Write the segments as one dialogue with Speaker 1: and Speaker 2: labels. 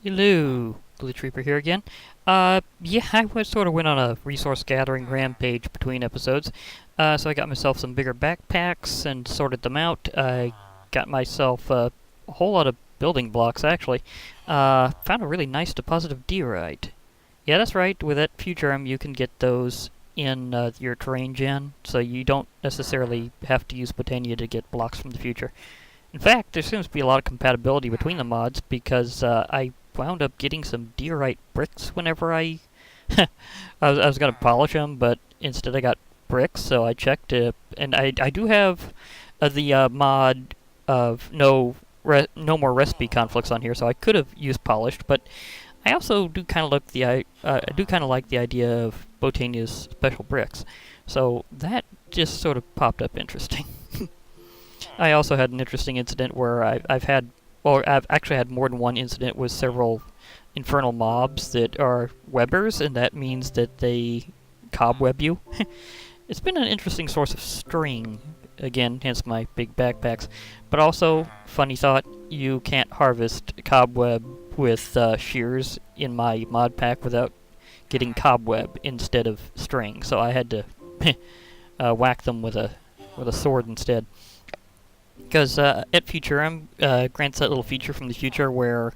Speaker 1: Hello, Glitch Reaper here again. Yeah, sort of went on a resource gathering rampage between episodes. So I got myself some bigger backpacks and sorted them out. I got myself a whole lot of building blocks, actually. Found a really nice deposit of diorite. Yeah, that's right. With that future you can get those in your terrain gen, so you don't necessarily have to use Botania to get blocks from the future. In fact, there seems to be a lot of compatibility between the mods because I wound up getting some diorite bricks whenever I was gonna polish them, but instead I got bricks. So I checked, and I do have the mod of no more recipe conflicts on here, so I could have used polished, but I also do kind of like the idea of Botania's special bricks. So that just sort of popped up interesting. I also had an interesting incident where I've actually had more than one incident with several infernal mobs that are webbers, and that means that they cobweb you. It's been an interesting source of string, again, hence my big backpacks. But also, funny thought, you can't harvest cobweb with shears in my mod pack without getting cobweb instead of string, so I had to whack them with a sword instead. Because at Futurum grants that little feature from the future where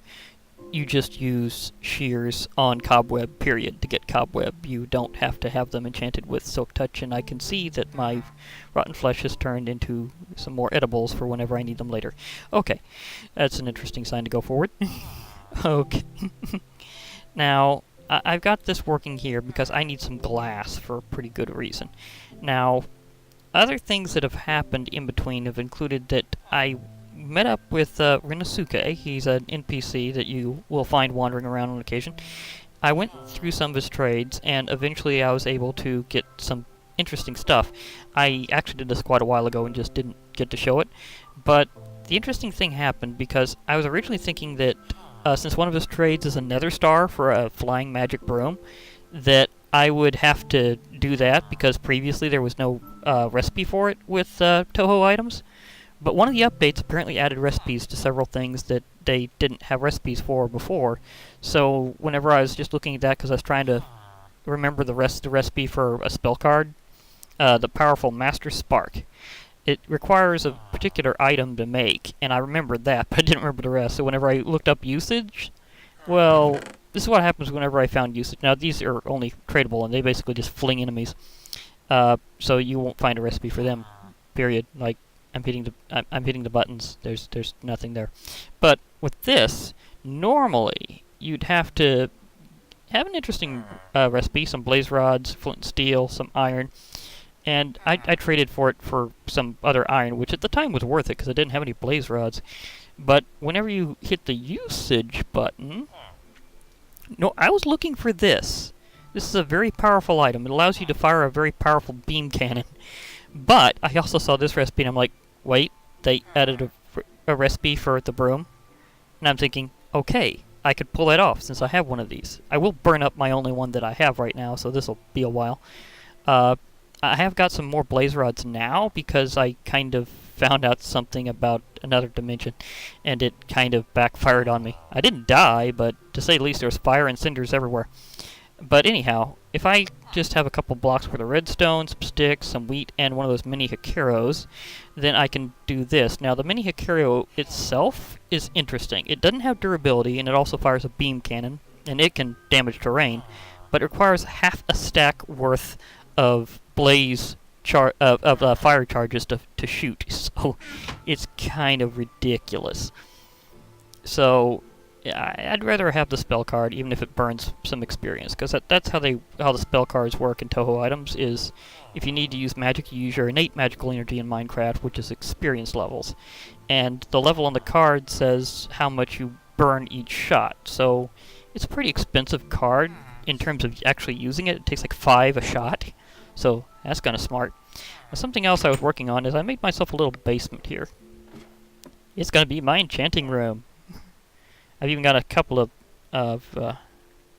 Speaker 1: you just use shears on cobweb, period, to get cobweb. You don't have to have them enchanted with silk touch, and I can see that my rotten flesh has turned into some more edibles for whenever I need them later. Okay, that's an interesting sign to go forward. Okay. Now, I've got this working here because I need some glass for a pretty good reason. Now, other things that have happened in between have included that I met up with Rinosuke. He's an NPC that you will find wandering around on occasion. I went through some of his trades, and eventually I was able to get some interesting stuff. I actually did this quite a while ago and just didn't get to show it. But the interesting thing happened because I was originally thinking that since one of his trades is a nether star for a flying magic broom, that I would have to do that because previously there was no recipe for it with Toho items. But one of the updates apparently added recipes to several things that they didn't have recipes for before. So whenever I was just looking at that because I was trying to remember the recipe for a spell card, the powerful Master Spark. It requires a particular item to make, and I remembered that, but I didn't remember the rest. So whenever I looked up usage, well, this is what happens whenever I found usage. Now, these are only tradable, and they basically just fling enemies. So you won't find a recipe for them, period. Like, I'm hitting the buttons. There's nothing there. But with this, normally, you'd have to have an interesting recipe, some blaze rods, flint and steel, some iron. And I traded for it for some other iron, which at the time was worth it because I didn't have any blaze rods. But whenever you hit the usage button... No, I was looking for this. This is a very powerful item. It allows you to fire a very powerful beam cannon. But I also saw this recipe and I'm like, wait, they added a recipe for the broom? And I'm thinking, okay, I could pull that off since I have one of these. I will burn up my only one that I have right now, so this will be a while. I have got some more blaze rods now because I kind of found out something about another dimension, and it kind of backfired on me. I didn't die, but to say the least, there was fire and cinders everywhere. But anyhow, if I just have a couple blocks worth of redstone, some sticks, some wheat, and one of those mini Hikaros, then I can do this. Now, the mini Hikaro itself is interesting. It doesn't have durability, and it also fires a beam cannon, and it can damage terrain, but it requires half a stack worth of blaze fire charges to shoot, so it's kind of ridiculous. So yeah, I'd rather have the spell card, even if it burns some experience, because that's how the spell cards work in Toho items. Is if you need to use magic, you use your innate magical energy in Minecraft, which is experience levels, and the level on the card says how much you burn each shot. So it's a pretty expensive card in terms of actually using it. It takes like 5 a shot. So that's kind of smart. Now, something else I was working on is I made myself a little basement here. It's going to be my enchanting room. I've even got a couple of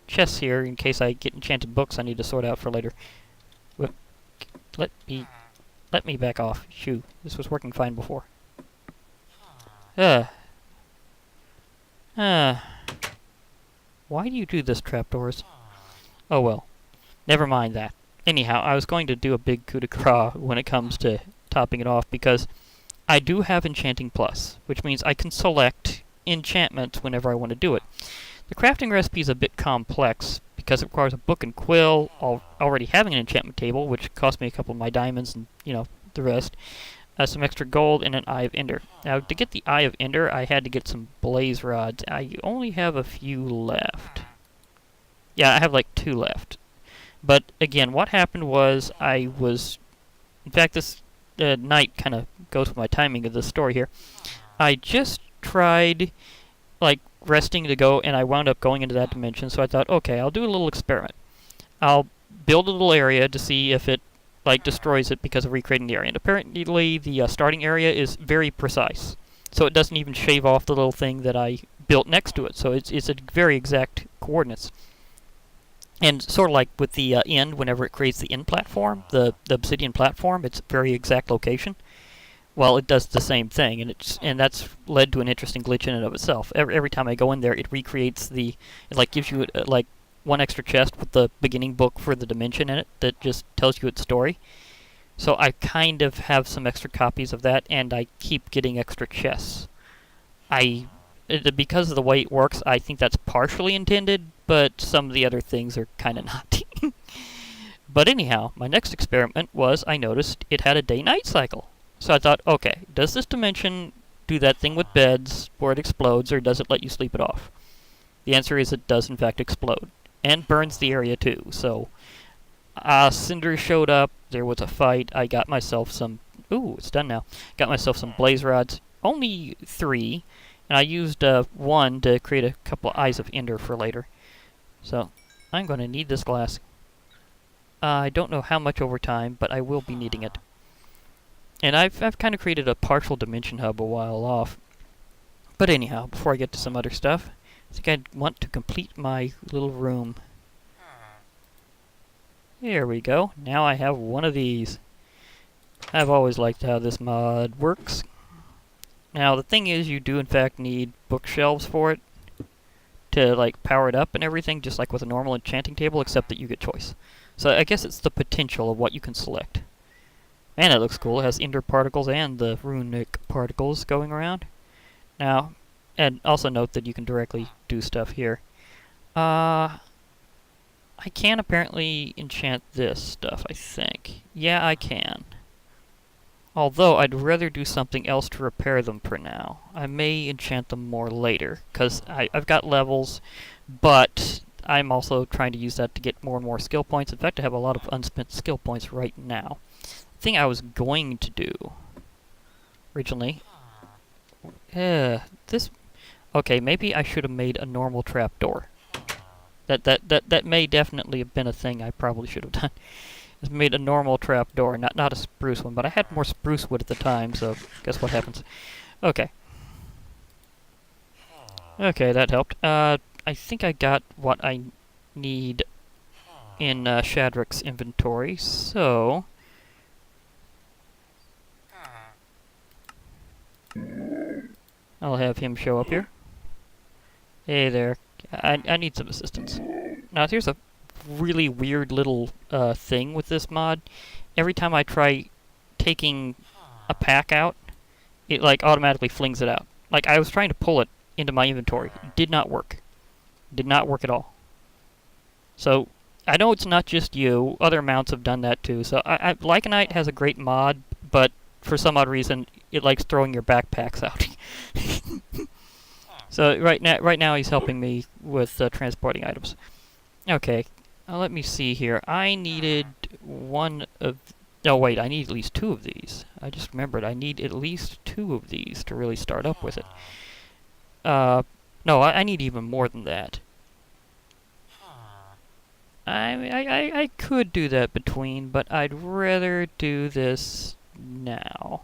Speaker 1: chests here in case I get enchanted books I need to sort out for later. Let me back off. Shoo, this was working fine before. Why do you do this, trapdoors? Oh well. Never mind that. Anyhow, I was going to do a big coup de grace when it comes to topping it off, because I do have Enchanting Plus, which means I can select enchantments whenever I want to do it. The crafting recipe is a bit complex, because it requires a book and quill, already having an enchantment table, which cost me a couple of my diamonds and, the rest. Some extra gold, and an Eye of Ender. Now, to get the Eye of Ender, I had to get some blaze rods. I only have a few left. Yeah, I have like 2 left. But, again, what happened was in fact, this night kind of goes with my timing of the story here. I just tried, like, resting to go, and I wound up going into that dimension, so I thought, okay, I'll do a little experiment. I'll build a little area to see if it destroys it because of recreating the area. And apparently the starting area is very precise. So it doesn't even shave off the little thing that I built next to it. So it's a very exact coordinates. And sort of like with the end, whenever it creates the end platform, the obsidian platform, it's a very exact location. Well, it does the same thing, and that's led to an interesting glitch in and of itself. Every time I go in there, it recreates it gives you one extra chest with the beginning book for the dimension in it that just tells you its story. So I kind of have some extra copies of that, and I keep getting extra chests. Because of the way it works, I think that's partially intended, but some of the other things are kind of not. But anyhow, my next experiment was I noticed it had a day-night cycle. So I thought, okay, does this dimension do that thing with beds where it explodes, or does it let you sleep it off? The answer is it does in fact explode. And burns the area too. So, cinders showed up. There was a fight. I got myself some. Ooh, it's done now. Got myself some blaze rods. Only 3, and I used 1 to create a couple of Eyes of Ender for later. So, I'm going to need this glass. I don't know how much over time, but I will be needing it. And I've kind of created a partial dimension hub a while off. But anyhow, before I get to some other stuff, I think I'd want to complete my little room. There we go. Now I have one of these. I've always liked how this mod works. Now the thing is, you do in fact need bookshelves for it to power it up and everything, just like with a normal enchanting table, except that you get choice. So I guess it's the potential of what you can select. Man, it looks cool. It has ender particles and the runic particles going around. Now, and also note that you can directly do stuff here. I can apparently enchant this stuff, I think. Yeah, I can. Although, I'd rather do something else to repair them for now. I may enchant them more later, because I've got levels, but I'm also trying to use that to get more and more skill points. In fact, I have a lot of unspent skill points right now. The thing I was going to do originally... Okay, maybe I should have made a normal trapdoor. That may definitely have been a thing I probably should have done. Is made a normal trapdoor, not a spruce one, but I had more spruce wood at the time, so guess what happens. Okay. Okay, that helped. I think I got what I need in Shadrach's inventory, so... I'll have him show up here. Hey there. I need some assistance. Now, here's a really weird little thing with this mod. Every time I try taking a pack out, it automatically flings it out. I was trying to pull it into my inventory. It did not work. Did not work at all. So, I know it's not just you. Other mounts have done that too. So, Lycanite has a great mod, but for some odd reason, it likes throwing your backpacks out. So right now he's helping me with transporting items. Okay, let me see here. I needed one of... No, wait, I need at least 2 of these. I just remembered I need at least 2 of these to really start up with it. No, I need even more than that. I could do that between, but I'd rather do this now.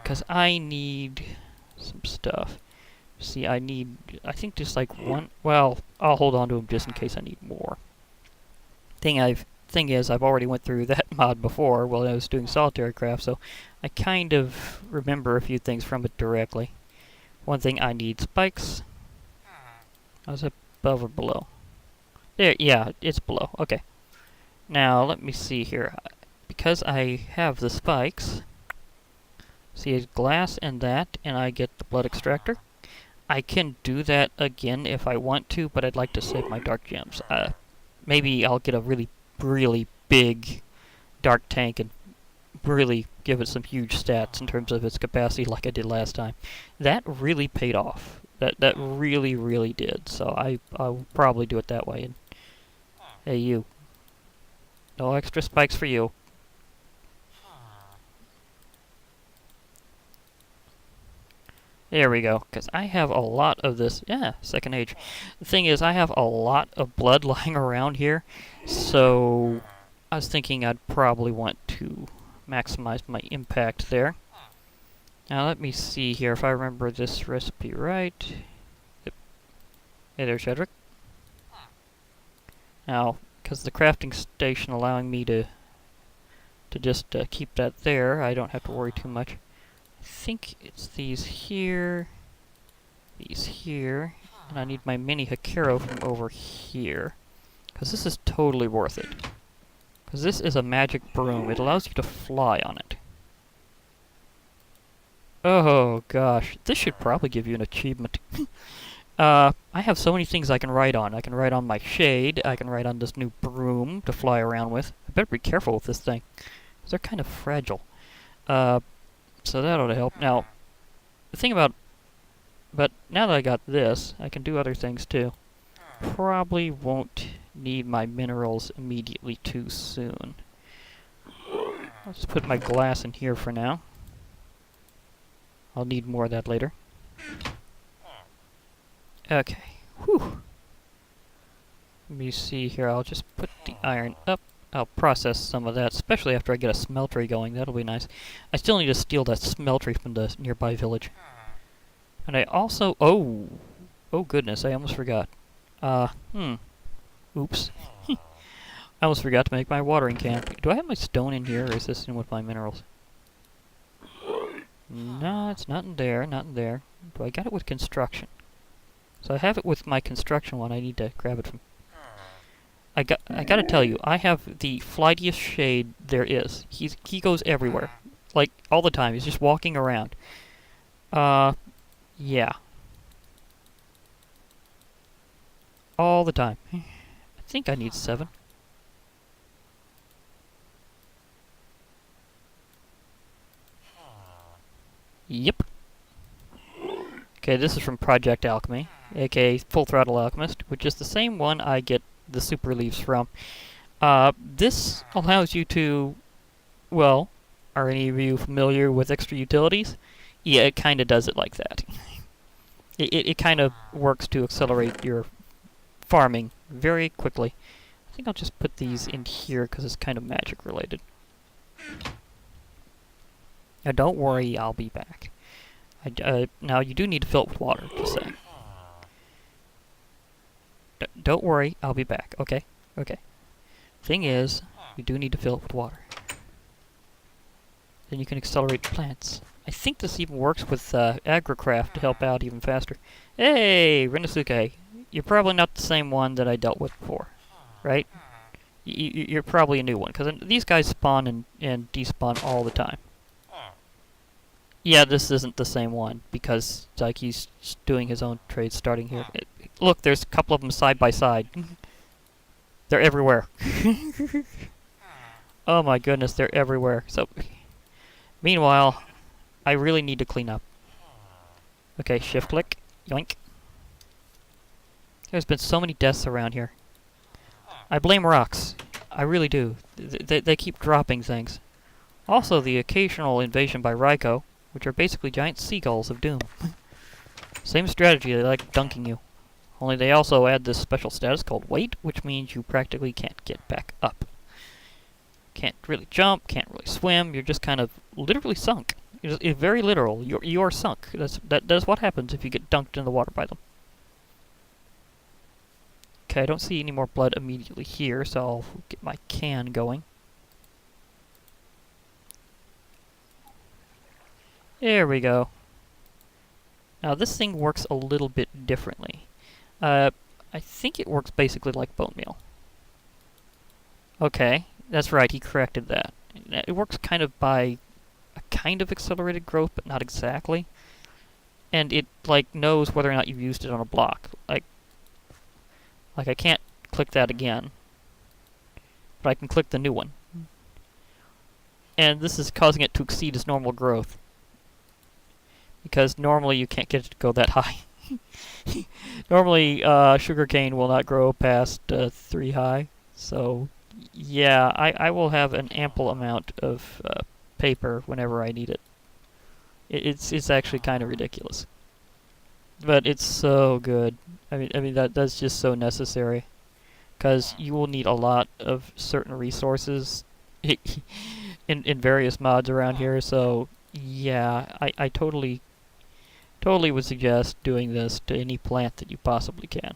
Speaker 1: Because I need some stuff. See, I think just one... Well, I'll hold on to them just in case I need more. Thing is, I've already went through that mod before while I was doing solitary craft, so I kind of remember a few things from it directly. One thing, I need spikes. How's it above or below? There, yeah, it's below. Okay. Now, let me see here. Because I have the spikes, see, it's glass and that, and I get the blood extractor. I can do that again if I want to, but I'd like to save my dark gems. Maybe I'll get a really, really big dark tank and really give it some huge stats in terms of its capacity like I did last time. That really paid off. That really, really did. So I'll probably do it that way. And hey, you. No extra spikes for you. There we go, because I have a lot of this. Yeah, second age. The thing is, I have a lot of blood lying around here, so I was thinking I'd probably want to maximize my impact there. Now let me see here if I remember this recipe right. Yep. Hey there, Shedrick. Now, because the crafting station allowing me to just keep that there, I don't have to worry too much. I think it's these here, and I need my mini Hakero from over here. Because this is totally worth it. Because this is a magic broom. It allows you to fly on it. Oh gosh, this should probably give you an achievement. I have so many things I can ride on. I can ride on my shade, I can ride on this new broom to fly around with. I better be careful with this thing, because they're kind of fragile. So that ought to help. Now, the thing about... But now that I got this, I can do other things too. Probably won't need my minerals immediately too soon. I'll just put my glass in here for now. I'll need more of that later. Okay. Whew. Let me see here. I'll just put the iron up. I'll process some of that, especially after I get a smeltery going. That'll be nice. I still need to steal that smeltery from the nearby village. And I also... Oh! Oh goodness, I almost forgot. Oops. I almost forgot to make my watering can. Do I have my stone in here, or is this in with my minerals? No, it's not in there, not in there. But I got it with construction. So I have it with my construction one. I need to grab it from... I gotta tell you, I have the flightiest shade there is. He goes everywhere. Like, all the time. He's just walking around. Yeah. All the time. I think I need 7. Yep. Okay, this is from Project Alchemy, aka Full Throttle Alchemist, which is the same one I get the super leaves from. This allows you to... Well, are any of you familiar with extra utilities? Yeah, it kind of does it like that. It kind of works to accelerate your farming very quickly. I think I'll just put these in here because it's kind of magic related. Now don't worry, I'll be back. Now you do need to fill it with water, just saying. Don't worry, I'll be back, okay? Okay. Thing is, you do need to fill it with water. Then you can accelerate plants. I think this even works with Agricraft to help out even faster. Hey, Renosuke! You're probably not the same one that I dealt with before, right? You're probably a new one, because these guys spawn and despawn all the time. Yeah, this isn't the same one, because like he's doing his own trade starting here. Look, there's a couple of them side by side. They're everywhere. Oh my goodness, they're everywhere. So, meanwhile, I really need to clean up. Okay, shift click. Yoink. There's been so many deaths around here. I blame rocks. I really do. They keep dropping things. Also, the occasional invasion by Raiko, which are basically giant seagulls of doom. Same strategy, they like dunking you. Only they also add this special status called wait, which means you practically can't get back up. Can't really jump, can't really swim, you're just kind of literally sunk. It's very literal, you're sunk. That's what happens if you get dunked in the water by them. Okay, I don't see any more blood immediately here, so I'll get my can going. There we go. Now this thing works a little bit differently. I think it works basically like bone meal. Okay, that's right, he corrected that. It works kind of by a kind of accelerated growth, but not exactly. And it, like, knows whether or not you've used it on a block. Like I can't click that again, but I can click the new one. And this is causing it to exceed its normal growth, because normally you can't get it to go that high. Normally, sugarcane will not grow past 3 high, so yeah, I will have an ample amount of paper whenever I need it. It's actually kind of ridiculous, but it's so good. I mean that's just so necessary, because you will need a lot of certain resources in various mods around here. So yeah, I totally would suggest doing this to any plant that you possibly can.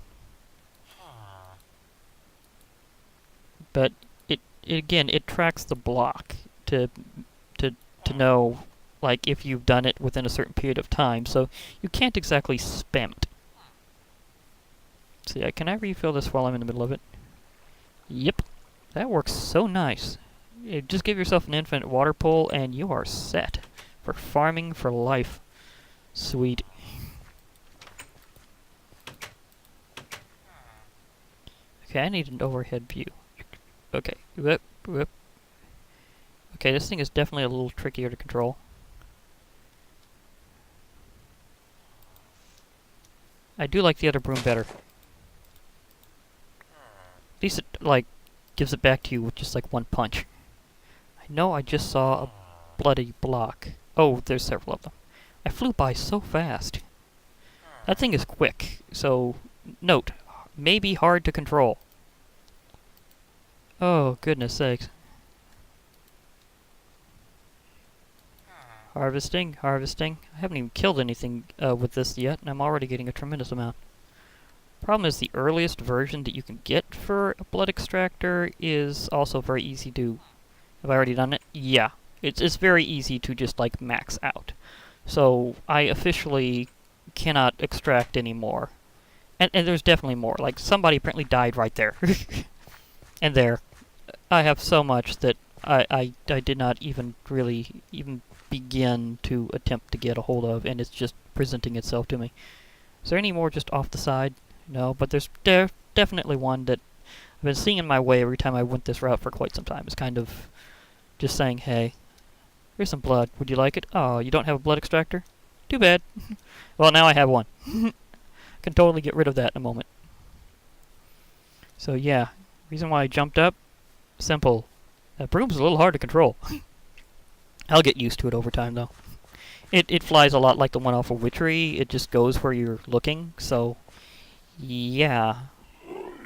Speaker 1: But again, it tracks the block to know, like, if you've done it within a certain period of time, so you can't exactly spam it. So yeah, can I refill this while I'm in the middle of it? Yep, that works so nice. Just give yourself an infinite water pull and you are set for farming for life. Sweet. Okay, I need an overhead view. Okay, whoop, whoop. Okay, this thing is definitely a little trickier to control. I do like the other broom better. At least it, like, gives it back to you with just, like, one punch. I know I just saw a bloody block. Oh, there's several of them. I flew by so fast. That thing is quick, so note, maybe hard to control. Oh, goodness sakes. Harvesting, harvesting. I haven't even killed anything with this yet, and I'm already getting a tremendous amount. Problem is, the earliest version that you can get for a blood extractor is also very easy to... Have I already done it? Yeah. It's very easy to just, like, max out. So, I officially cannot extract anymore. And there's definitely more. Like, somebody apparently died right there. And there. I have so much that I did not even really even begin to attempt to get a hold of, and it's just presenting itself to me. Is there any more just off the side? No, but there's definitely one that I've been seeing in my way every time I went this route for quite some time. It's kind of just saying, hey, here's some blood. Would you like it? Oh, you don't have a blood extractor? Too bad. Well, now I have one. Can totally get rid of that in a moment. So yeah, reason why I jumped up, simple. That broom's a little hard to control. I'll get used to it over time, though. It flies a lot like the one off of Witchery. It just goes where you're looking, so... Yeah.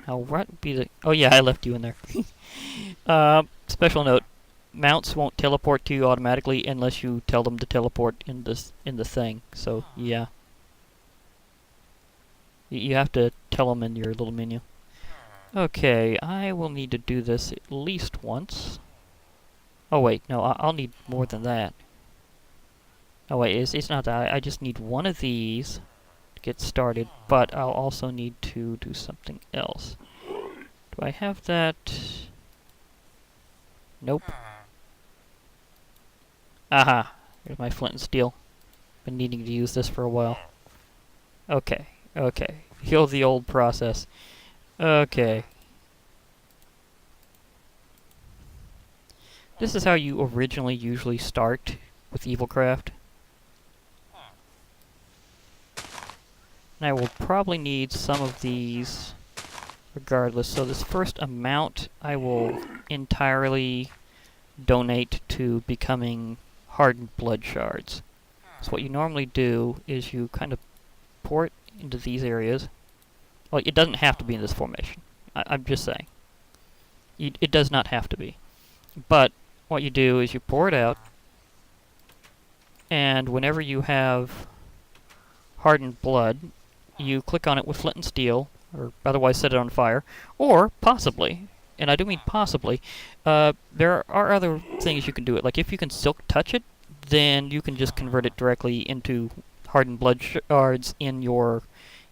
Speaker 1: Now, what would be the... Oh yeah, I left you in there. Special note. Mounts won't teleport to you automatically unless you tell them to teleport in the thing. So, yeah. You have to tell them in your little menu. Okay, I will need to do this at least once. Oh wait, no, I'll need more than that. Oh wait, it's not that. I just need one of these to get started, but I'll also need to do something else. Do I have that? Nope. Aha! Here's my flint and steel. Been needing to use this for a while. Okay, okay. Heal the old process. Okay. This is how you originally usually start with Evilcraft. And I will probably need some of these regardless. So this first amount I will entirely donate to becoming hardened blood shards. So what you normally do is you kind of pour it into these areas. Well, it doesn't have to be in this formation. I'm just saying. It does not have to be. But what you do is you pour it out, and whenever you have hardened blood, you click on it with flint and steel, or otherwise set it on fire, or possibly, and I do mean possibly, there are other things you can do it. Like if you can silk touch it, then you can just convert it directly into hardened blood shards in your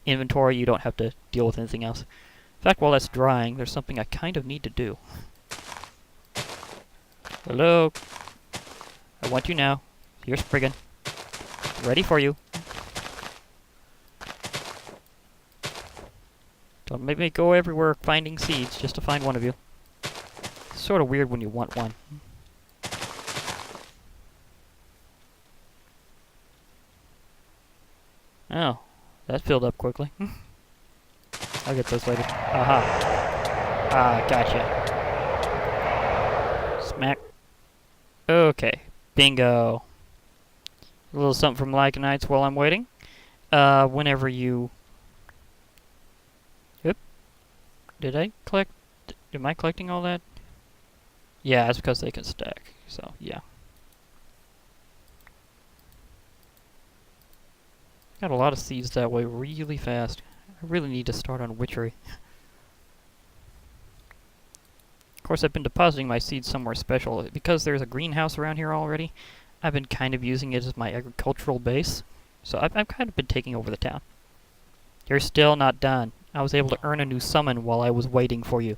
Speaker 1: inventory, you don't have to deal with anything else. In fact, while that's drying, there's something I kind of need to do. Hello? I want you now. Here's Spriggan. Ready for you. Don't make me go everywhere finding seeds just to find one of you. It's sort of weird when you want one. Oh, that filled up quickly. I'll get those later. Aha. Ah, gotcha. Smack. Okay. Bingo. A little something from Lycanites while I'm waiting. Whenever you... Yep. Did I collect... Am I collecting all that? Yeah, it's because they can stack. So, yeah. Got a lot of seeds that way really fast. I really need to start on witchery. Of course, I've been depositing my seeds somewhere special. Because there's a greenhouse around here already, I've been kind of using it as my agricultural base. So I've kind of been taking over the town. You're still not done. I was able to earn a new summon while I was waiting for you.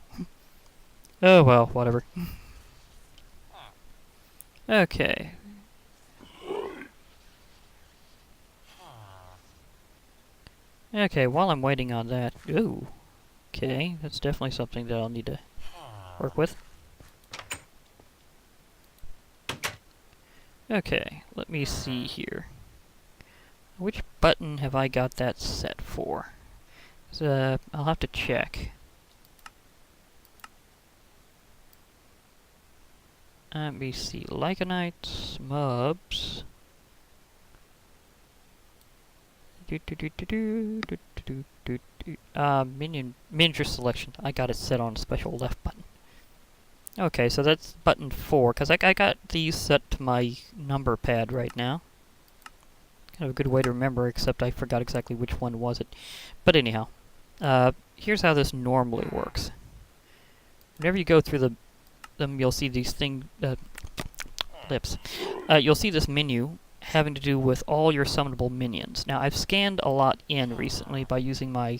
Speaker 1: Oh well, whatever. Okay. Okay, while I'm waiting on that... Ooh. Okay, that's definitely something that I'll need to work with. Okay, let me see here. Which button have I got that set for? I'll have to check. Let me see. Lycanites, mobs... miniature selection. I got it set on a special left button. Okay, so that's button 4, because I got these set to my number pad right now. Kind of a good way to remember, except I forgot exactly which one was it. But anyhow, here's how this normally works. Whenever you go through them, you'll see these you'll see this menu having to do with all your summonable minions. Now, I've scanned a lot in recently by using my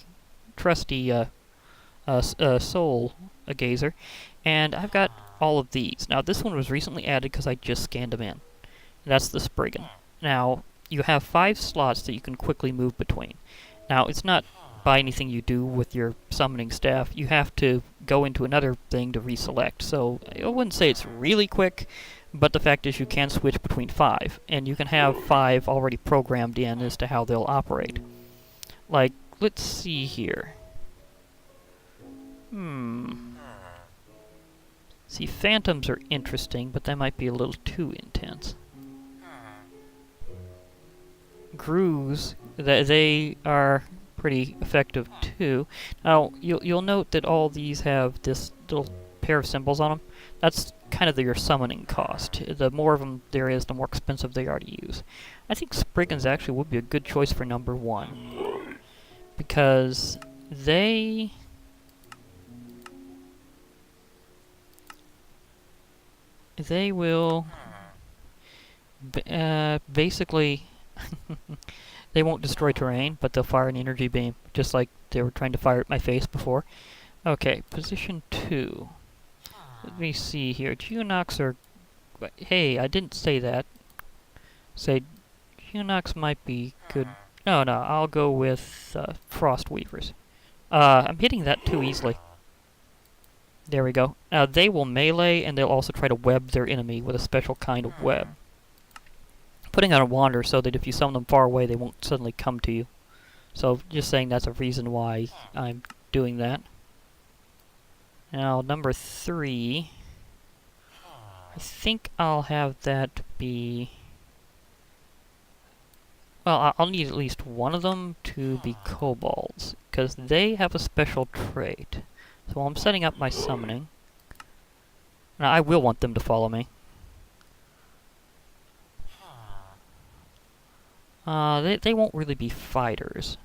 Speaker 1: trusty soul gazer, and I've got all of these. Now, this one was recently added because I just scanned them in. That's the Spriggan. Now, you have 5 slots that you can quickly move between. Now, it's not by anything you do with your summoning staff. You have to go into another thing to reselect. So, I wouldn't say it's really quick, but the fact is you can switch between 5, and you can have 5 already programmed in as to how they'll operate. Like, let's see here. See, phantoms are interesting, but they might be a little too intense. Grooves, they are pretty effective too. Now, you'll note that all these have this little pair of symbols on them. That's kind of your summoning cost. The more of them there is, the more expensive they are to use. I think Spriggans actually would be a good choice for number 1. Because they... will... basically... they won't destroy terrain, but they'll fire an energy beam, just like they were trying to fire at my face before. Okay, position 2. Let me see here. Geonox are... Hey, I didn't say that. Say, Geonox might be good. No, I'll go with Frost Weavers. I'm hitting that too easily. There we go. Now, they will melee, and they'll also try to web their enemy with a special kind of web. Putting out a wander so that if you summon them far away, they won't suddenly come to you. So, just saying that's a reason why I'm doing that. Now, number 3, I think I'll have that be... Well, I'll need at least one of them to be kobolds, because they have a special trait. So while I'm setting up my summoning, now I will want them to follow me. They won't really be fighters,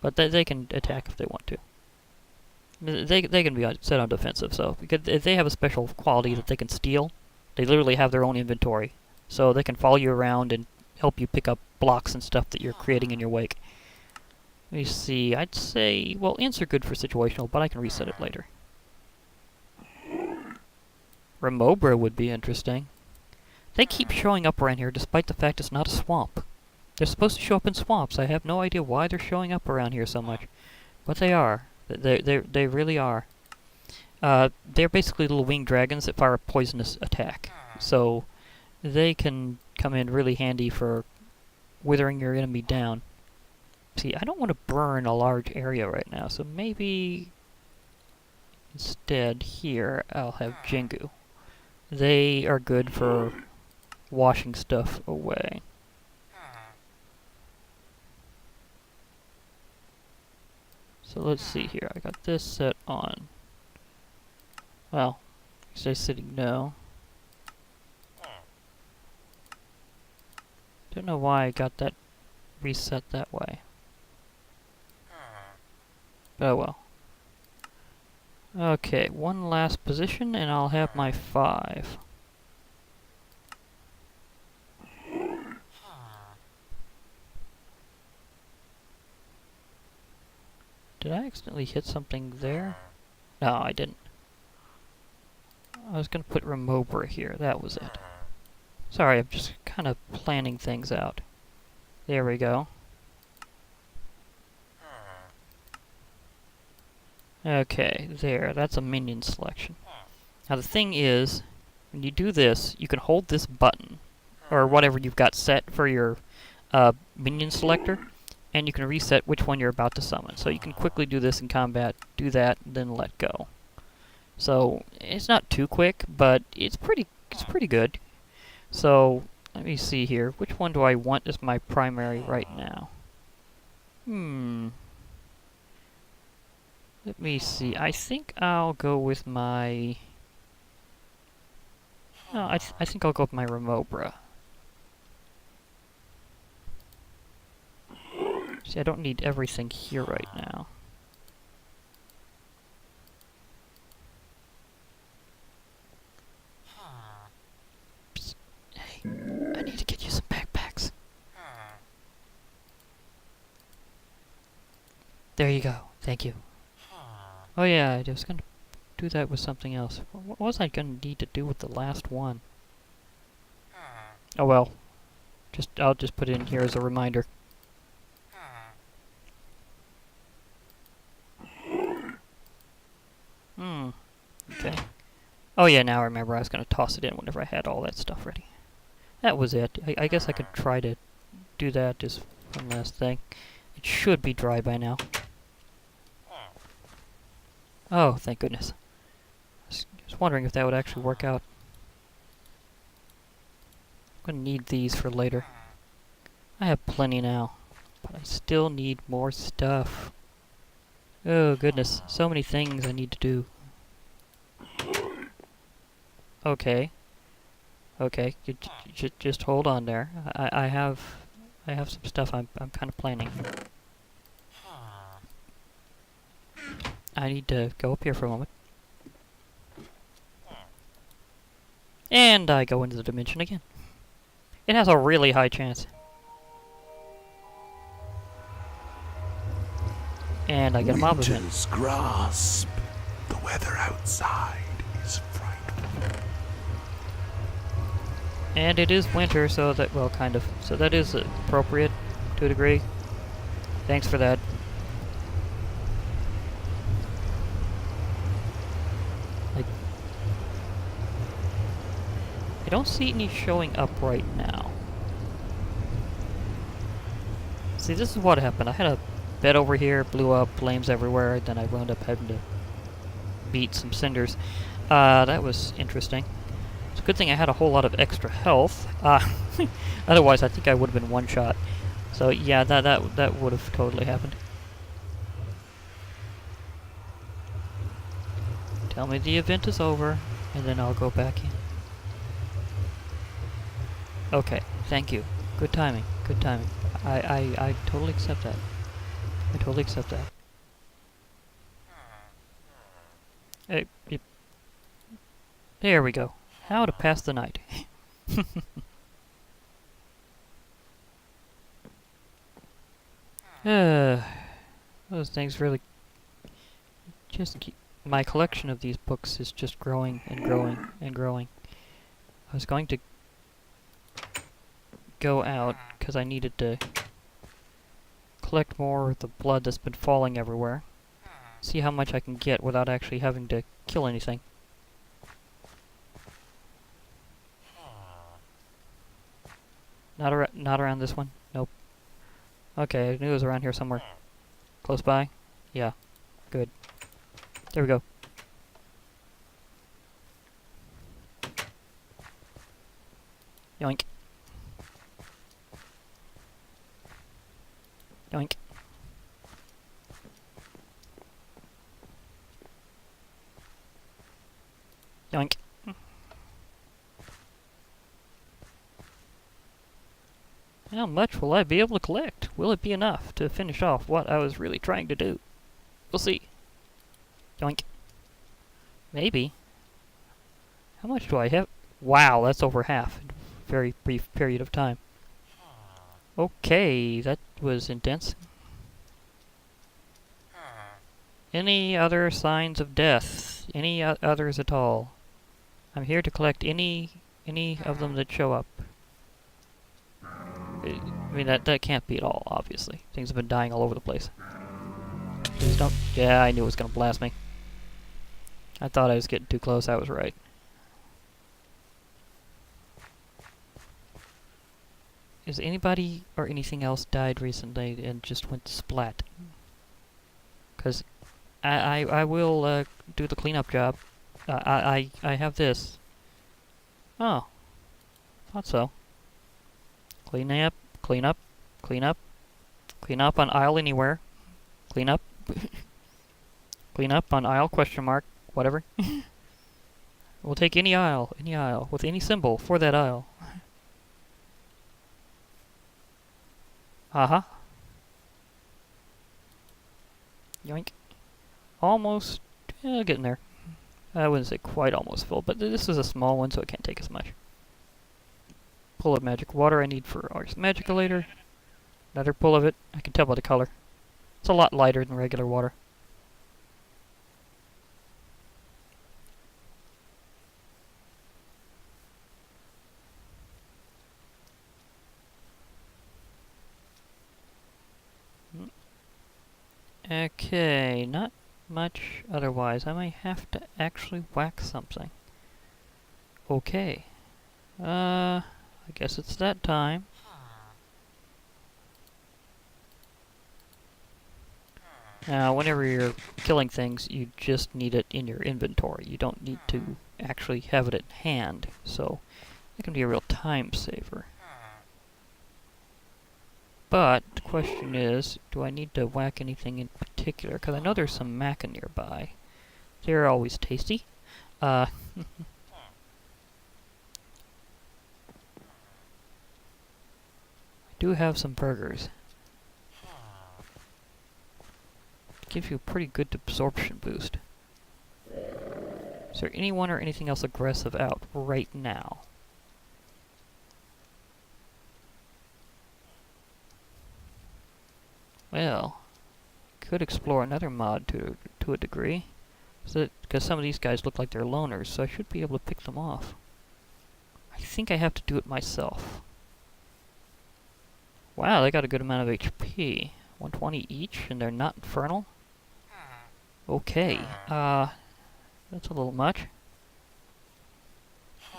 Speaker 1: but they can attack if they want to. They can be set on defensive, so because they have a special quality that they can steal. They literally have their own inventory, so they can follow you around and help you pick up blocks and stuff that you're creating in your wake. me see. I'd say, well, ints are good for situational, but I can reset it later. Remobra would be interesting. They keep showing up around here despite the fact it's not a swamp. They're supposed to show up in swamps. I have no idea why they're showing up around here so much. But they are. They really are. They're basically little winged dragons that fire a poisonous attack. So they can come in really handy for withering your enemy down. See, I don't want to burn a large area right now, so maybe instead here I'll have Jingu. They are good for washing stuff away. So let's see here. I got this set on. Well, stay sitting no. Don't know why I got that reset that way. Oh well. Okay, one last position and I'll have my 5. Did I accidentally hit something there? No, I didn't. I was gonna put Remobra here, that was it. Sorry, I'm just kind of planning things out. There we go. Okay, there, that's a minion selection. Now the thing is, when you do this, you can hold this button, or whatever you've got set for your minion selector, and you can reset which one you're about to summon. So you can quickly do this in combat, do that, and then let go. So it's not too quick, but it's pretty good. So let me see here. Which one do I want as my primary right now? Let me see. I think I'll go with my... No, I think I'll go with my Remobra. See, I don't need everything here right now. Psst. Hey, I need to get you some backpacks. There you go. Thank you. Oh yeah, I was gonna do that with something else. What was I gonna need to do with the last one? Oh well. I'll just put it in here as a reminder. Okay. Oh yeah, now I remember I was gonna toss it in whenever I had all that stuff ready. That was it. I guess I could try to do that as one last thing. It should be dry by now. Oh, thank goodness. I was wondering if that would actually work out. I'm gonna need these for later. I have plenty now, but I still need more stuff. Oh goodness, so many things I need to do. Okay. Okay, you just hold on there. I have some stuff I'm kind of planning. I need to go up here for a moment. And I go into the dimension again. It has a really high chance. And I get a mob event.
Speaker 2: Winter's grasp. The weather outside is frightful.
Speaker 1: And it is winter, so that, well, kind of. So that is appropriate to a degree. Thanks for that. I don't see any showing up right now. See, this is what happened. I had a bed over here, blew up, flames everywhere, then I wound up having to beat some cinders. That was interesting. It's a good thing I had a whole lot of extra health. Otherwise, I think I would have been one shot. So yeah, that would have totally happened. Tell me the event is over, and then I'll go back in. Okay, thank you. Good timing. Good timing. I totally accept that. I totally accept that. There we go. How to pass the night. Those things really just keep... My collection of these books is just growing and growing and growing. I was going to go out because I needed to collect more of the blood that's been falling everywhere. See how much I can get without actually having to kill anything. Not around this one? Nope. Okay, I knew it was around here somewhere. Close by? Yeah. Good. There we go. Yoink. Yoink. Yoink. How much will I be able to collect? Will it be enough to finish off what I was really trying to do? We'll see. Yoink. Maybe. How much do I have? Wow, that's over half in a very brief period of time. Okay, that was intense. Any other signs of death? Any others at all? I'm here to collect any of them that show up. I mean, that can't be at all, obviously. Things have been dying all over the place. Please don't... Yeah, I knew it was going to blast me. I thought I was getting too close. I was right. Has anybody or anything else died recently and just went splat? Because I will do the cleanup job. I have this. Oh. Thought so. Clean up, clean up, clean up. Clean up on aisle anywhere. Clean up. Clean up on aisle, question mark, whatever. We'll take any aisle, with any symbol for that aisle. Uh-huh. Yoink. Almost, getting there. I wouldn't say quite almost full, but this is a small one, so it can't take as much. Pull of magic water I need for our magiculator. Another pull of it. I can tell by the color. It's a lot lighter than regular water. Okay, not much otherwise. I might have to actually whack something. Okay. I guess it's that time. Now, whenever you're killing things, you just need it in your inventory. You don't need to actually have it at hand, so it can be a real time saver. But the question is, do I need to whack anything in particular? Because I know there's some maca nearby. They're always tasty. I do have some burgers. Gives you a pretty good absorption boost. Is there anyone or anything else aggressive out right now? Well, could explore another mod to a degree. Because some of these guys look like they're loners, so I should be able to pick them off. I think I have to do it myself. Wow, they got a good amount of HP. 120 each, and they're not infernal? Okay, that's a little much.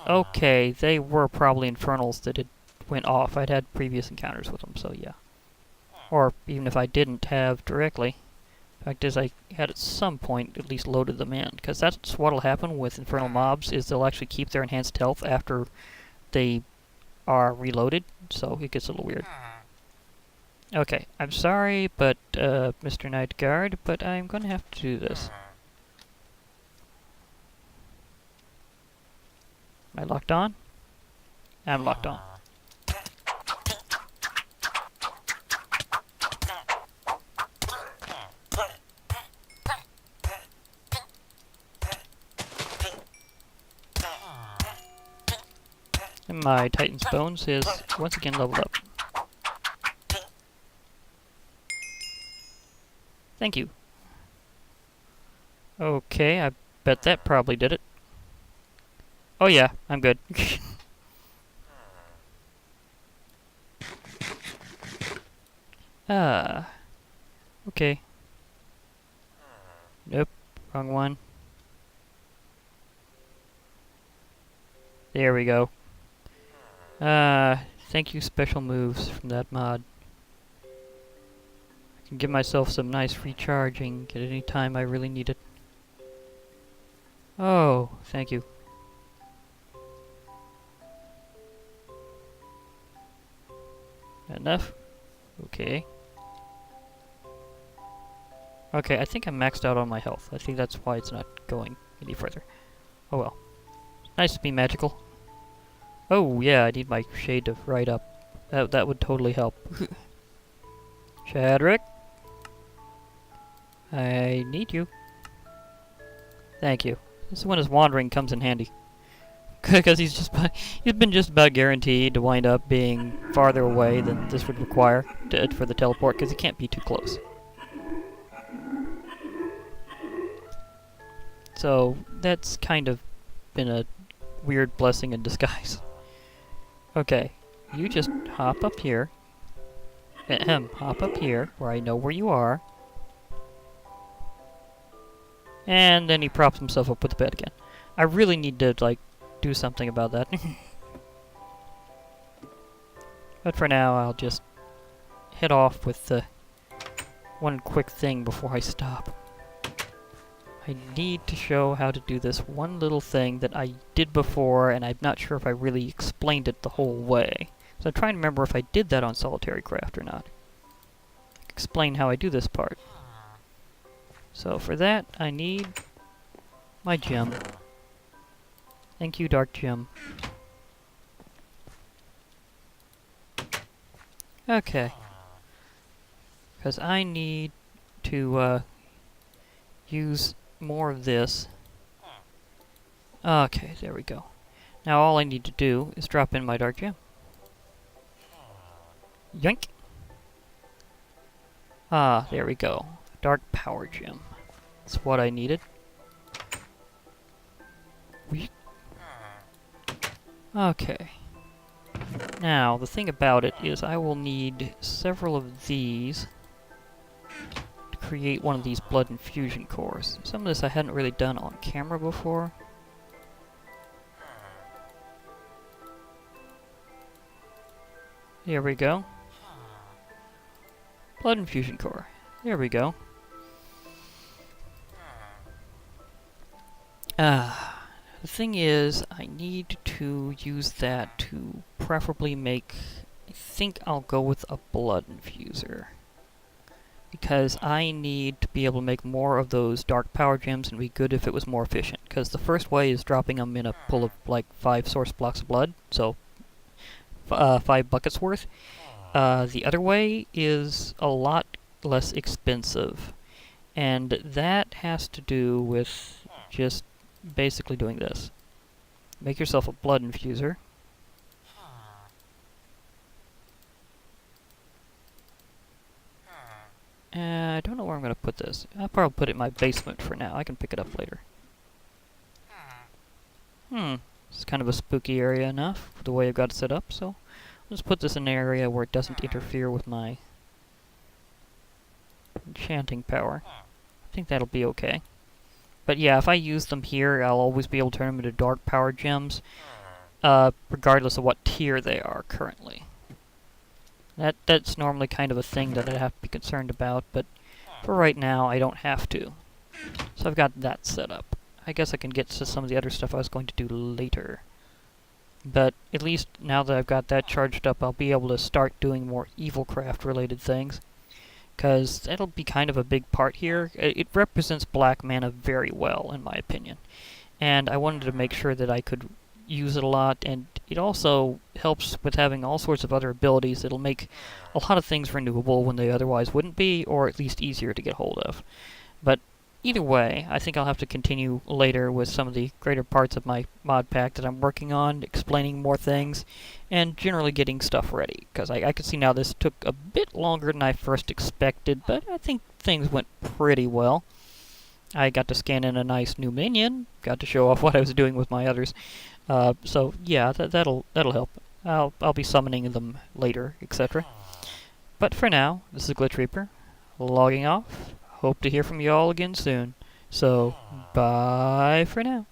Speaker 1: Okay, they were probably infernals that had went off. I'd had previous encounters with them, so yeah. Or even if I didn't have directly. The fact is, I had at some point at least loaded them in. Because that's what'll happen with infernal mobs, is they'll actually keep their enhanced health after they are reloaded. So it gets a little weird. Okay, I'm sorry, but Mr. Night Guard, but I'm gonna have to do this. Am I locked on? I'm locked on. And my Titan's Bones is once again leveled up. Thank you. Okay, I bet that probably did it. Oh yeah, I'm good. Ah, okay. Nope, wrong one. There we go. Thank you special moves from that mod. I can give myself some nice recharging at any time I really need it. Oh, thank you. Enough? Okay. Okay, I think I'm maxed out on my health. I think that's why it's not going any further. Oh well. Nice to be magical. Oh yeah, I need my shade to right up. That would totally help. Chadrick? I need you. Thank you. This is when his wandering comes in handy. Because he's been just about guaranteed to wind up being farther away than this would require for the teleport, because he can't be too close. So that's kind of been a weird blessing in disguise. Okay, you just hop up here. Hop up here, where I know where you are. And then he props himself up with the bed again. I really need to, like, do something about that. But for now, I'll just head off with the one quick thing before I stop. I need to show how to do this one little thing that I did before, and I'm not sure if I really explained it the whole way. So I'm trying to remember if I did that on Solitary Craft or not. Explain how I do this part. So for that, I need my gem. Thank you, Dark Gem. Okay. Because I need to use more of this. Okay, there we go. Now all I need to do is drop in my Dark Gem. Yoink! Ah, there we go. Dark Power Gem. That's what I needed. Okay. Now, the thing about it is I will need several of these to create one of these blood infusion cores. Some of this I hadn't really done on camera before. Here we go. Blood infusion core. There we go. The thing is, I need to use that to preferably make... I think I'll go with a blood infuser. Because I need to be able to make more of those dark power gems, and it'd be good if it was more efficient. Because the first way is dropping them in a pool of like 5 source blocks of blood, so 5 buckets worth. The other way is a lot less expensive. And that has to do with just basically doing this. Make yourself a blood infuser. I don't know where I'm going to put this. I'll probably put it in my basement for now. I can pick it up later. It's kind of a spooky area enough for the way I've got it set up, so I'll just put this in an area where it doesn't interfere with my enchanting power. I think that'll be okay. But yeah, if I use them here, I'll always be able to turn them into dark power gems, regardless of what tier they are currently. That's normally kind of a thing that I have to be concerned about, but for right now, I don't have to. So I've got that set up. I guess I can get to some of the other stuff I was going to do later. But at least now that I've got that charged up, I'll be able to start doing more Evilcraft related things. Because that'll be kind of a big part here. It represents black mana very well, in my opinion. And I wanted to make sure that I could use it a lot, and it also helps with having all sorts of other abilities that'll make a lot of things renewable when they otherwise wouldn't be, or at least easier to get hold of. But either way, I think I'll have to continue later with some of the greater parts of my mod pack that I'm working on, explaining more things, and generally getting stuff ready. Because I can see now this took a bit longer than I first expected, but I think things went pretty well. I got to scan in a nice new minion, got to show off what I was doing with my others. So yeah, that'll help. I'll be summoning them later, etc. But for now, this is Glitch Reaper, logging off. Hope to hear from you all again soon. So, bye for now.